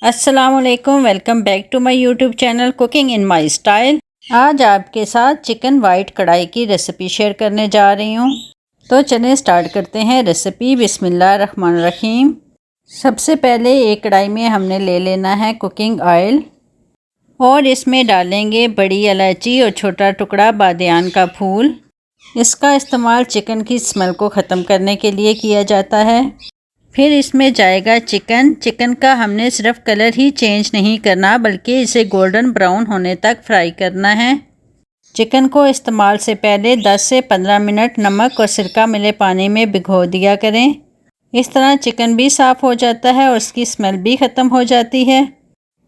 अस्सलामुअलैकुम, welcome back to my YouTube channel cooking in my style. आज आपके साथ चिकन वाइट कढ़ाई की रेसिपी शेयर करने जा रही हूँ। तो चलें स्टार्ट करते हैं रेसिपी। बिस्मिल्लाहिर्रहमानिर्रहीम। सबसे पहले एक कढ़ाई में हमने ले लेना है कुकिंग ऑयल और इसमें डालेंगे बड़ी इलायची और छोटा टुकड़ा बादियान का फूल। इसका इस्तेमाल चिकन की स्मेल को ख़त्म करने के लिए किया जाता है। फिर इसमें जाएगा चिकन का हमने सिर्फ कलर ही चेंज नहीं करना बल्कि इसे गोल्डन ब्राउन होने तक फ्राई करना है। चिकन को इस्तेमाल से पहले 10 से 15 मिनट नमक और सिरका मिले पानी में भिगो दिया करें। इस तरह चिकन भी साफ़ हो जाता है और उसकी स्मेल भी ख़त्म हो जाती है।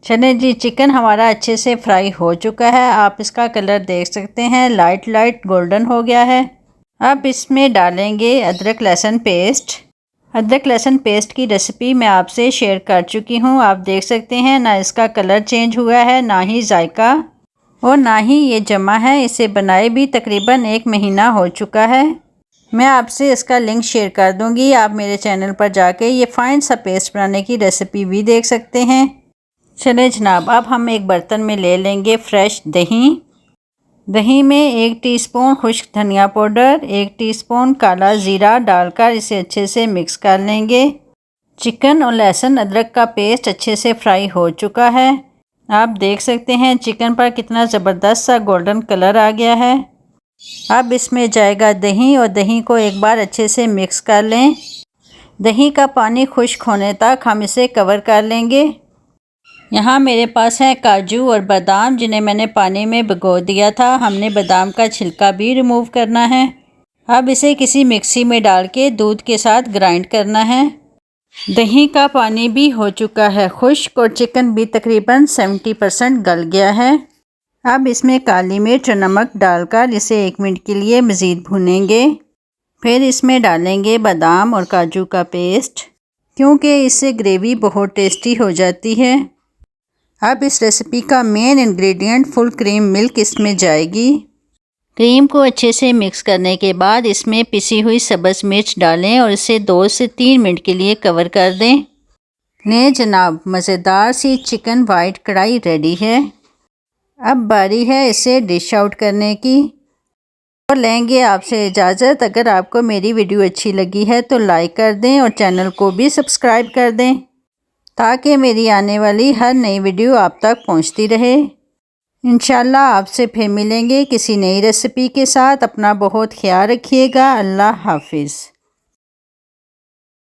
चलें जी, चिकन हमारा अच्छे से फ्राई हो चुका है। आप इसका कलर देख सकते हैं, लाइट गोल्डन हो गया है। अब इसमें डालेंगे अदरक लहसुन पेस्ट। अदरक लहसुन पेस्ट की रेसिपी मैं आपसे शेयर कर चुकी हूँ। आप देख सकते हैं ना इसका कलर चेंज हुआ है, ना ही जायका और ना ही ये जमा है। इसे बनाए भी तकरीबन 1 महीना हो चुका है। मैं आपसे इसका लिंक शेयर कर दूँगी। आप मेरे चैनल पर जाके ये फाइन सा पेस्ट बनाने की रेसिपी भी देख सकते हैं। चले जनाब, अब हम एक बर्तन में ले लेंगे फ्रेश दही। दही में 1 टीस्पून खुश्क धनिया पाउडर, 1 टीस्पून काला ज़ीरा डालकर इसे अच्छे से मिक्स कर लेंगे। चिकन और लहसुन अदरक का पेस्ट अच्छे से फ्राई हो चुका है। आप देख सकते हैं चिकन पर कितना ज़बरदस्त सा गोल्डन कलर आ गया है। अब इसमें जाएगा दही और दही को एक बार अच्छे से मिक्स कर लें। दही का पानी खुश्क होने तक हम इसे कवर कर लेंगे। यहाँ मेरे पास है काजू और बादाम, जिन्हें मैंने पानी में भिगो दिया था। हमने बादाम का छिलका भी रिमूव करना है। अब इसे किसी मिक्सी में डाल के दूध के साथ ग्राइंड करना है। दही का पानी भी हो चुका है खुश्क और चिकन भी तकरीबन 70% गल गया है। अब इसमें काली मिर्च और नमक डालकर इसे 1 मिनट के लिए मज़ीद भूनेंगे। फिर इसमें डालेंगे बादाम और काजू का पेस्ट, क्योंकि इससे ग्रेवी बहुत टेस्टी हो जाती है। अब इस रेसिपी का main ingredient full cream milk इसमें जाएगी। क्रीम को अच्छे से मिक्स करने के बाद इसमें पिसी हुई सब्ज़ मिर्च डालें और इसे 2 से 3 मिनट के लिए कवर कर दें। लें जनाब, मज़ेदार सी चिकन वाइट कढ़ाई रेडी है। अब बारी है इसे डिश आउट करने की और लेंगे आपसे इजाज़त। अगर आपको मेरी वीडियो अच्छी लगी है तो लाइक कर दें और चैनल को भी सब्सक्राइब कर दें ताकि मेरी आने वाली हर नई वीडियो आप तक पहुंचती रहे। इंशाल्लाह आपसे फिर मिलेंगे किसी नई रेसिपी के साथ। अपना बहुत ख्याल रखिएगा। अल्लाह हाफिज़।